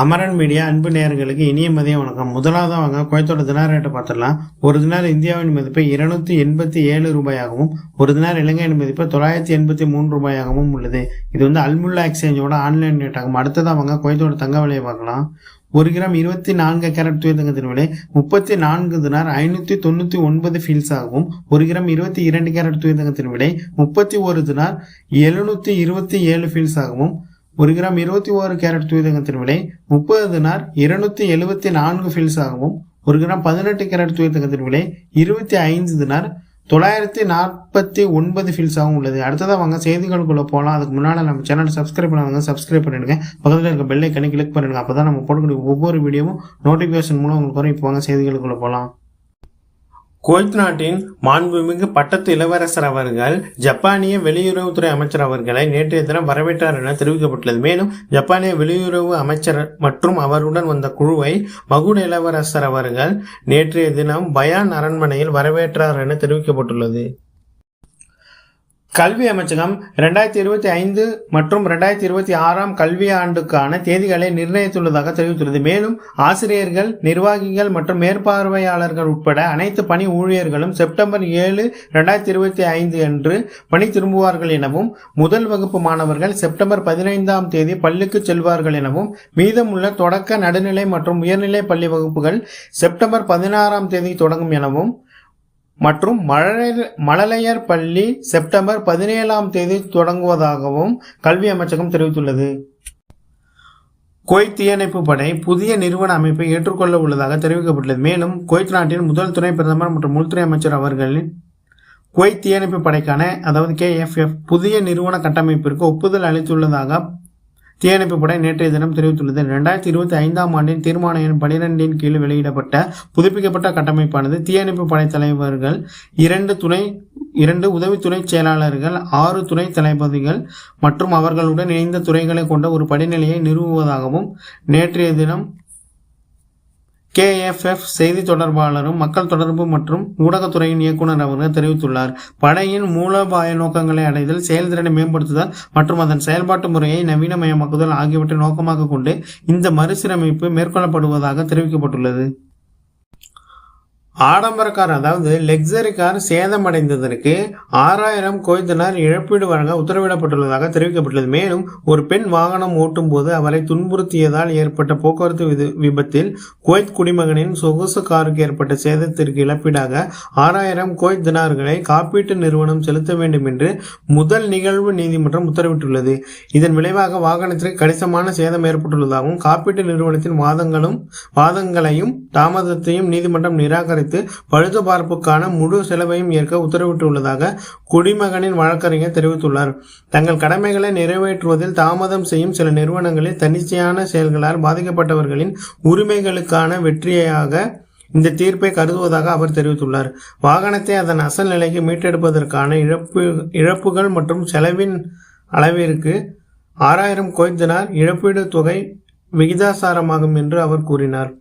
Amaran media அன்பு நேயர்களுக்கு இனிய மதிய வணக்கம். முதலாவது வாங்க குவைத்தோட தினார் ரேட்டை பார்த்துடலாம். ஒரு தினார் இந்தியாவின் மதிப்பு 287 ரூபாயாகவும் ஒரு தினார் இலங்கையின் மதிப்பு 983 ரூபாயாகவும் உள்ளது. இது அல்முல்லா எக்ஸ்சேஞ்சோட ஆன்லைன் ரேட் ஆகும். அடுத்ததாக வாங்க குவைத்தோட தங்க விலையை பார்க்கலாம். 1 கிராம் 24 கேரட் தூய தங்கத்தின் விலை 34 தினார் 599 ஃபீல்ஸ் ஆகும். 1 கிராம் 22 கேரட் தூய தங்கத்தின் விலை 31 தினார் 727 ஃபீல்ஸ் ஆகவும். 1 கிராம் 21 கேரட் தூய தங்கத்தின் விலை 30 தினார் 274 ஃபீல்ஸ் ஆகவும். 1 கிராம் 18 கேரட் தூய தங்கத்தின் விலை 25 தினார் 949 ஃபீல்ஸ் ஆகும் உள்ளது. அடுத்ததாக வாங்க செய்திகளுக்குள்ள போகலாம். அதுக்கு முன்னால் நம்ம சேனல் சப்ஸ்கிரைப் பண்ணாங்க, சப்ஸ்கிரைப் பண்ணிடுங்க. பக்கத்தில் இருக்க பெல் ஐக்கனை கிளிக் பண்ணிடுங்க. அப்போ தான் நம்ம போடக்கூடிய ஒவ்வொரு வீடியோவும் நோட்டிஃபிகேஷன் மூலம் உங்களுக்கு வரும். இப்போ வாங்க செய்திகளுக்குள்ள போகலாம். குவைத் நாட்டின் மாண்புமிகு பட்டத்து இளவரசர் அவர்கள் ஜப்பானிய வெளியுறவுத்துறை அமைச்சர் அவர்களை நேற்றைய தினம் வரவேற்றார் என தெரிவிக்கப்பட்டுள்ளது. மேலும் ஜப்பானிய வெளியுறவு அமைச்சர் மற்றும் அவருடன் வந்த குழுவை மகுட இளவரசர் அவர்கள் நேற்றைய தினம் பயான் அரண்மனையில் வரவேற்றார் என தெரிவிக்கப்பட்டுள்ளது. கல்வி அமைச்சகம் 2025 மற்றும் 2026 கல்வி ஆண்டுக்கான தேதிகளை நிர்ணயித்துள்ளதாக தெரிவித்துள்ளது. மேலும் ஆசிரியர்கள், நிர்வாகிகள் மற்றும் மேற்பார்வையாளர்கள் உட்பட அனைத்து பணி ஊழியர்களும் செப்டம்பர் 7, 2025 அன்று பணி திரும்புவார்கள் எனவும், முதல் வகுப்பு மாணவர்கள் செப்டம்பர் 15ஆம் தேதி பள்ளிக்கு செல்வார்கள் எனவும், மீதமுள்ள தொடக்க, நடுநிலை மற்றும் உயர்நிலை பள்ளி வகுப்புகள் செப்டம்பர் 16ஆம் தேதி தொடங்கும் எனவும், மற்றும் மழலையர் பள்ளி செப்டம்பர் 17ஆம் தேதி தொடங்குவதாகவும் கல்வி அமைச்சகம் தெரிவித்துள்ளது. குவைத் தீயணைப்பு படை புதிய நிறுவன அமைப்பை ஏற்றுக்கொள்ள உள்ளதாக தெரிவிக்கப்பட்டுள்ளது. மேலும் குவைத் நாட்டின் முதல் துணை பிரதமர் மற்றும் உள்துறை அமைச்சர் அவர்களின் குவைத் தீயணைப்பு படைக்கான KFF புதிய நிறுவன கட்டமைப்பிற்கு ஒப்புதல் அளித்துள்ளதாக தீயணைப்பு படை நேற்றைய தினம் தெரிவித்துள்ளது. 2025ஆம் ஆண்டின் தீர்மான எண் 12 கீழ் வெளியிடப்பட்ட புதுப்பிக்கப்பட்ட கட்டமைப்பானது தீயணைப்பு படை தலைவர்கள், 2 உதவி துணை செயலாளர்கள், 6 துணை தளபதிகள் மற்றும் அவர்களுடன் இணைந்த துறைகளை கொண்ட ஒரு படிநிலையை நிறுவுவதாகவும் நேற்றைய தினம் KFF செய்தி தொடர்பாளரும் மக்கள் தொடர்பு மற்றும் ஊடகத்துறையின் இயக்குனர் அவர்கள் தெரிவித்துள்ளார். படையின் மூலோபாய நோக்கங்களை அடைதல், செயல்திறனை மேம்படுத்துதல் மற்றும் அதன் செயல்பாட்டு முறையை நவீனமயமாக்குதல் ஆகியவற்றை நோக்கமாக கொண்டு இந்த மறுசீரமைப்பு மேற்கொள்ளப்படுவதாக தெரிவிக்கப்பட்டுள்ளது. ஆடம்பர கார் அதாவது லக்ஸரி கார் சேதமடைந்ததற்கு 6000 குவைத் தினார் இழப்பீடு வழங்க உத்தரவிடப்பட்டுள்ளதாக தெரிவிக்கப்பட்டுள்ளது. மேலும் ஒரு பெண் வாகனம் ஓட்டும் போது அவரை துன்புறுத்தியதால் ஏற்பட்ட போக்குவரத்து விபத்தில் குவைத் குடிமகனின் சொகுசு காருக்கு ஏற்பட்ட சேதத்திற்கு இழப்பீடாக 6000 குவைத் தினார்களை காப்பீட்டு நிறுவனம் செலுத்த வேண்டும் என்று முதல் நிகழ்வு நீதிமன்றம் உத்தரவிட்டுள்ளது. இதன் விளைவாக வாகனத்திற்கு கணிசமான சேதம் ஏற்பட்டுள்ளதாகவும் காப்பீட்டு நிறுவனத்தின் வாதங்களையும் தாமதத்தையும் நீதிமன்றம் நிராகரித்து பழுது பார்ப்புக்கான முழு செலவையும் ஏற்க உத்தரவிட்டுள்ளதாக குடிமகனின் வழக்கறிஞர் தெரிவித்துள்ளார். தங்கள் கடமைகளை நிறைவேற்றுவதில் தாமதம் செய்யும் சில நிறுவனங்களில் தன்னிச்சையான செயல்களால் பாதிக்கப்பட்டவர்களின் உரிமைகளுக்கான வெற்றியாக இந்த தீர்ப்பை கருதுவதாக அவர் தெரிவித்துள்ளார். வாகனத்தை அதன் அசல் நிலைக்கு மீட்டெடுப்பதற்கான இழப்புகள் மற்றும் செலவின் அளவிற்கு 6000 குவைத் தினார் இழப்பீடு தொகை விகிதாசாரமாகும் என்று அவர் கூறினார்.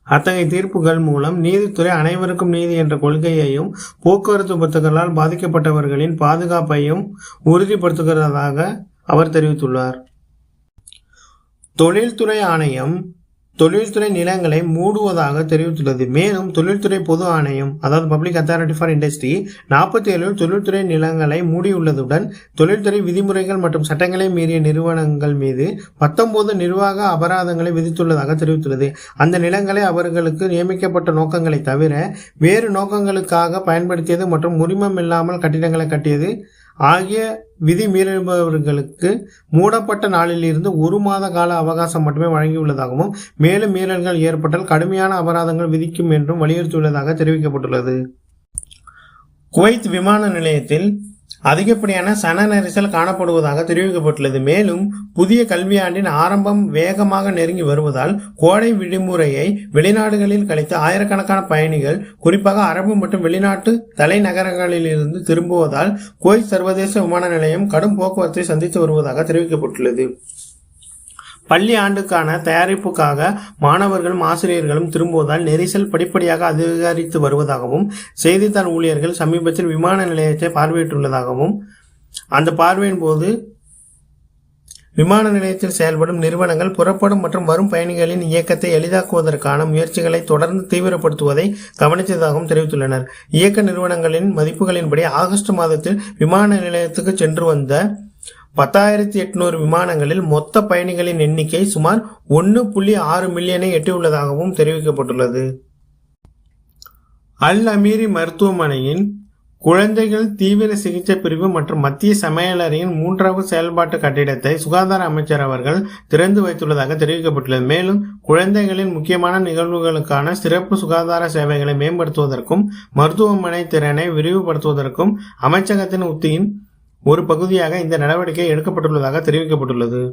அத்தகைய தீர்ப்புகள் மூலம் நீதித்துறை அனைவருக்கும் நீதி என்ற கொள்கையையும் போக்குவரத்து விபத்துகளால் பாதிக்கப்பட்டவர்களின் பாதுகாப்பையும் உறுதிப்படுத்துகிறதாக அவர் தெரிவித்துள்ளார். தொழில்துறை ஆணையம் தொழில்துறை நிலங்களை மூடுவதாக தெரிவித்துள்ளது. மேலும் தொழில்துறை பொது ஆணையம் அதாவது பப்ளிக் அத்தாரிட்டி ஃபார் இண்டஸ்ட்ரி 47 தொழில்துறை நிலங்களை மூடியுள்ளதுடன் தொழில்துறை விதிமுறைகள் மற்றும் சட்டங்களை மீறிய நிறுவனங்கள் மீது 19 நிர்வாக அபராதங்களை விதித்துள்ளதாக தெரிவித்துள்ளது. அந்த நிலங்களை அவர்களுக்கு நியமிக்கப்பட்ட நோக்கங்களை தவிர வேறு நோக்கங்களுக்காக பயன்படுத்தியது மற்றும் உரிமம் இல்லாமல் கட்டிடங்களை கட்டியது ஆகிய விதி மீறுபவர்களுக்கு மூடப்பட்ட நாளில் இருந்து 1 மாத கால அவகாசம் மட்டுமே வழங்கியுள்ளதாகவும் மேலும் மீறல்கள் ஏற்பட்டால் கடுமையான அபராதங்கள் விதிக்கும் என்றும் வலியுறுத்தியுள்ளதாக தெரிவிக்கப்பட்டுள்ளது. குவைத் விமான நிலையத்தில் அதிகப்படியான சன நெரிசல் காணப்படுவதாக தெரிவிக்கப்பட்டுள்ளது. மேலும் புதிய கல்வியாண்டின் ஆரம்பம் வேகமாக நெருங்கி வருவதால் கோடை விடுமுறையை வெளிநாடுகளில் கழித்த ஆயிரக்கணக்கான பயணிகள் குறிப்பாக அரபு மற்றும் வெளிநாட்டு தலைநகரங்களிலிருந்து திரும்புவதால் குவைத் சர்வதேச விமான நிலையம் கடும் போக்குவரத்தை சந்தித்து வருவதாக தெரிவிக்கப்பட்டுள்ளது. பள்ளி ஆண்டுக்கான தயாரிப்புக்காக மாணவர்களும் ஆசிரியர்களும் திரும்புவதால் நெரிசல் படிப்படியாக அதிகரித்து வருவதாகவும் செய்தித்தாள் ஊழியர்கள் சமீபத்தில் விமான நிலையத்தை பார்வையிட்டுள்ளதாகவும் அந்த பார்வையின் போது விமான நிலையத்தில் செயல்படும் நிறுவனங்கள் புறப்படும் மற்றும் வரும் பயணிகளின் இயக்கத்தை எளிதாக்குவதற்கான முயற்சிகளை தொடர்ந்து தீவிரப்படுத்துவதை கவனித்ததாகவும் தெரிவித்துள்ளனர். இயக்க நிறுவனங்களின் மதிப்புகளின்படி ஆகஸ்ட் மாதத்தில் விமான நிலையத்துக்கு சென்று வந்த 10,800 விமானங்களில் மொத்த பயணிகளின் எண்ணிக்கை சுமார் 1.6 மில்லியனை எட்டியுள்ளதாகவும் தெரிவிக்கப்பட்டுள்ளது. அல் அமீரி மருத்துவமனையின் குழந்தைகள் தீவிர சிகிச்சை பிரிவு மற்றும் மத்திய சமையலறையின் 3வது செயல்பாட்டு கட்டிடத்தை சுகாதார அமைச்சர் அவர்கள் திறந்து வைத்துள்ளதாக தெரிவிக்கப்பட்டுள்ளது. மேலும் குழந்தைகளின் முக்கியமான நிகழ்வுகளுக்கான சிறப்பு சுகாதார சேவைகளை மேம்படுத்துவதற்கும் மருத்துவமனை திறனை விரிவுபடுத்துவதற்கும் அமைச்சகத்தின் உத்தியின் ஒரு பகுதியாக இந்த நடவடிக்கை எடுக்கப்பட்டுள்ளதாக தெரிவிக்கப்பட்டுள்ளது.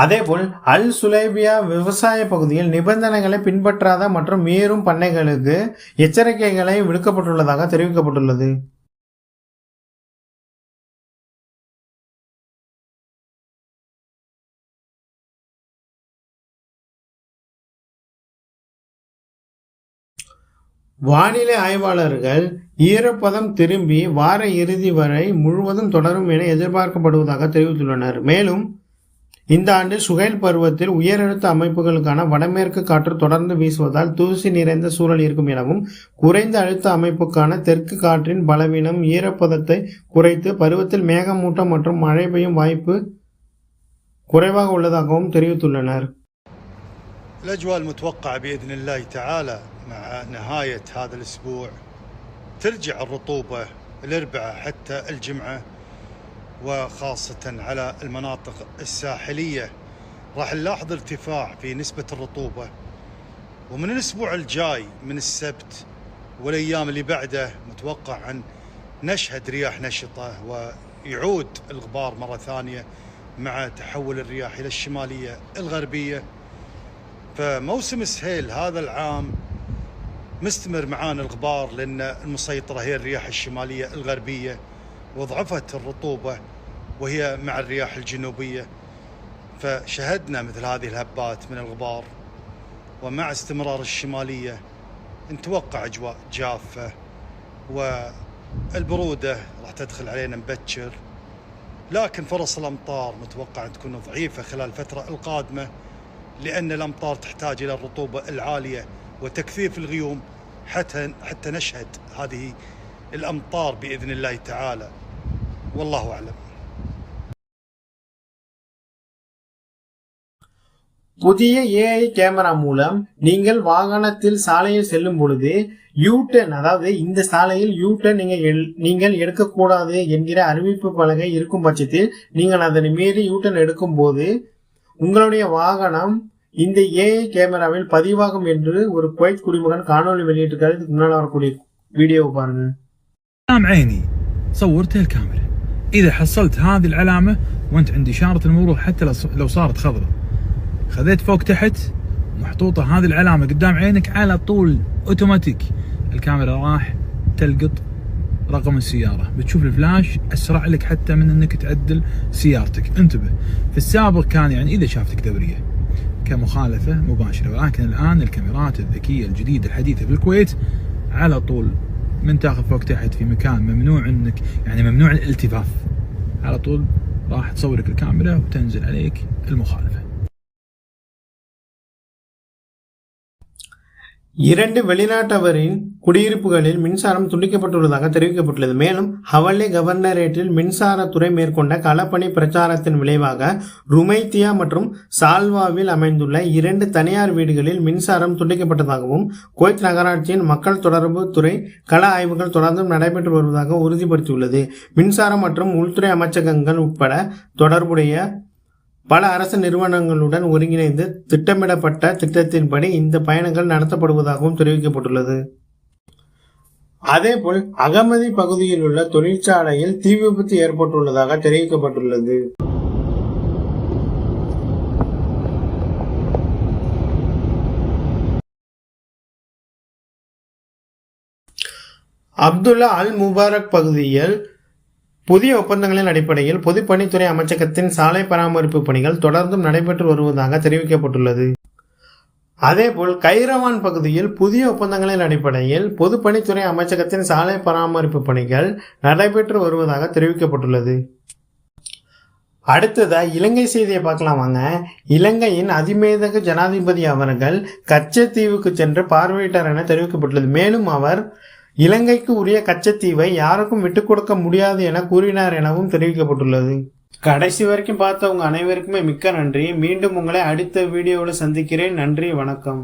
அதேபோல் அல் சுலைபியா விவசாய பகுதியில் நிபந்தனைகளை பின்பற்றாத மற்றும் மீறும் பண்ணைகளுக்கு எச்சரிக்கைகளை விடுக்கப்பட்டுள்ளதாக தெரிவிக்கப்பட்டுள்ளது. வானிலை ஆய்வாளர்கள் ஈரப்பதம் திரும்பி வார இறுதி வரை முழுவதும் தொடரும் என எதிர்பார்க்கப்படுவதாக தெரிவித்துள்ளனர். மேலும் இந்த ஆண்டு சுகைல் பருவத்தில் உயரழுத்த அமைப்புகளுக்கான வடமேற்கு காற்று தொடர்ந்து வீசுவதால் தூசி நிறைந்த சூழல் இருக்கும் எனவும் குறைந்த அழுத்த அமைப்புக்கான தெற்கு காற்றின் பலவீனம் ஈரப்பதத்தை குறைத்து பருவத்தில் மேகமூட்டம் மற்றும் மழை பெய்யும் வாய்ப்பு குறைவாக உள்ளதாகவும் தெரிவித்துள்ளனர். الأجواء المتوقعة بإذن الله تعالى مع نهاية هذا الأسبوع ترجع الرطوبة الأربعاء حتى الجمعة، وخاصة على المناطق الساحلية راح نلاحظ ارتفاع في نسبة الرطوبة. ومن الأسبوع الجاي من السبت والأيام اللي بعده متوقع أن نشهد رياح نشطة ويعود الغبار مرة ثانية مع تحول الرياح إلى الشمالية الغربية. فموسم السهيل هذا العام مستمر معانا الغبار، لأن المسيطرة هي الرياح الشمالية الغربية، وضعفت الرطوبة وهي مع الرياح الجنوبية، فشهدنا مثل هذه الهبات من الغبار. ومع استمرار الشمالية نتوقع أجواء جافة، والبرودة راح تدخل علينا مبكر، لكن فرص الأمطار متوقع أن تكون ضعيفة خلال الفترة القادمة، لأن الأمطار تحتاج إلى الرطوبة العالية وتكثيف الغيوم حتى نشهد هذه الأمطار بإذن الله تعالى، والله أعلم. புதிய AI கேமரா மூலம் நீங்கள் வாகனத்தில் சாலையில் செல்லும் பொழுது யூ-டர்ன், அதாவது இந்த சாலையில் யூ-டர்ன் நீங்கள் எடுக்கக்கூடாது என்கிற அறிவிப்பு பலகை இருக்கும் பட்சத்தில் நீங்கள் அதனை மீறி யூ-டர்ன் எடுக்கும் போது உங்களுடைய வாகனம் இந்த AI கேமராவில் பதிவாகும் என்று ஒரு குவைத் குடிமகன் காணொலி வெளியிட்டிருக்காரு. இதுக்கு முன்னாடி வரக்கூடிய வீடியோவை பாருங்க. عيني صورت الكاميرا، إذا حصلت هذه العلامة وأنت عند إشارة المرور حتى لو صارت خضراء، خذيت فوق تحت محطوطة هذه العلامة قدام عينك، على طول أوتوماتيك الكاميرا راح تلقط رقم السيارة، بتشوف الفلاش أسرع لك حتى من أنك تعدل سيارتك. انتبه، في السابق كان يعني إذا شافتك دورية كمخالفة مباشرة، ولكن الآن الكاميرات الذكية الجديدة الحديثة في الكويت على طول من تاخذ فوق تحت في مكان ممنوع انك يعني ممنوع الالتفاف، على طول راح تصورك الكاميرا وتنزل عليك المخالفة. 2 வெளிநாட்டவரின் குடியிருப்புகளில் மின்சாரம் துண்டிக்கப்பட்டுள்ளதாக தெரிவிக்கப்பட்டுள்ளது. மேலும் ஹவல்லி கவர்னரேட்டில் மின்சாரத்துறை மேற்கொண்ட களப்பணி பிரச்சாரத்தின் விளைவாக ருமைத்தியா மற்றும் சால்வாவில் அமைந்துள்ள 2 தனியார் வீடுகளில் மின்சாரம் துண்டிக்கப்பட்டதாகவும் குவைத் நகராட்சியின் மக்கள் தொடர்பு துறை கள ஆய்வுகள் தொடர்ந்தும் நடைபெற்று வருவதாக உறுதிப்படுத்தியுள்ளது. மின்சாரம் மற்றும் உள்துறை அமைச்சகங்கள் உட்பட தொடர்புடைய பல அரசு நிறுவனங்களுடன் ஒருங்கிணைந்து திட்டமிடப்பட்ட திட்டத்தின்படி இந்த பயணங்கள் நடத்தப்படுவதாகவும் தெரிவிக்கப்பட்டுள்ளது. அதேபோல் அகமதி பகுதியில் உள்ள தொழிற்சாலையில் தீ விபத்து ஏற்பட்டுள்ளதாக தெரிவிக்கப்பட்டுள்ளது. அப்துல்லா அல் முபாரக் பகுதியில் புதிய ஒப்பந்தங்களின் அடிப்படையில் பொதுப்பணித்துறை அமைச்சகத்தின் சாலை பராமரிப்பு பணிகள் தொடர்ந்தும் நடைபெற்று வருவதாக தெரிவிக்கப்பட்டுள்ளது. அதேபோல் கைரவான் பகுதியில் புதிய ஒப்பந்தங்களின் அடிப்படையில் பொதுப்பணித்துறை அமைச்சகத்தின் சாலை பராமரிப்பு பணிகள் நடைபெற்று வருவதாக தெரிவிக்கப்பட்டுள்ளது. அடுத்ததா இலங்கை செய்தியை பார்க்கலாம் வாங்க. இலங்கையின் அதிமேதகு ஜனாதிபதி அவர்கள் கச்சத்தீவுக்கு சென்று பார்வையிட்டார் என தெரிவிக்கப்பட்டுள்ளது. மேலும் அவர் இலங்கைக்கு உரிய கச்சத்தீவை யாருக்கும் விட்டுக் கொடுக்க முடியாது என கூறினார் எனவும் தெரிவிக்கப்பட்டுள்ளது. கடைசி வரைக்கும் பார்த்தவங்க அனைவருக்குமே மிக்க நன்றி. மீண்டும் உங்களை அடுத்த வீடியோவில் சந்திக்கிறேன். நன்றி, வணக்கம்.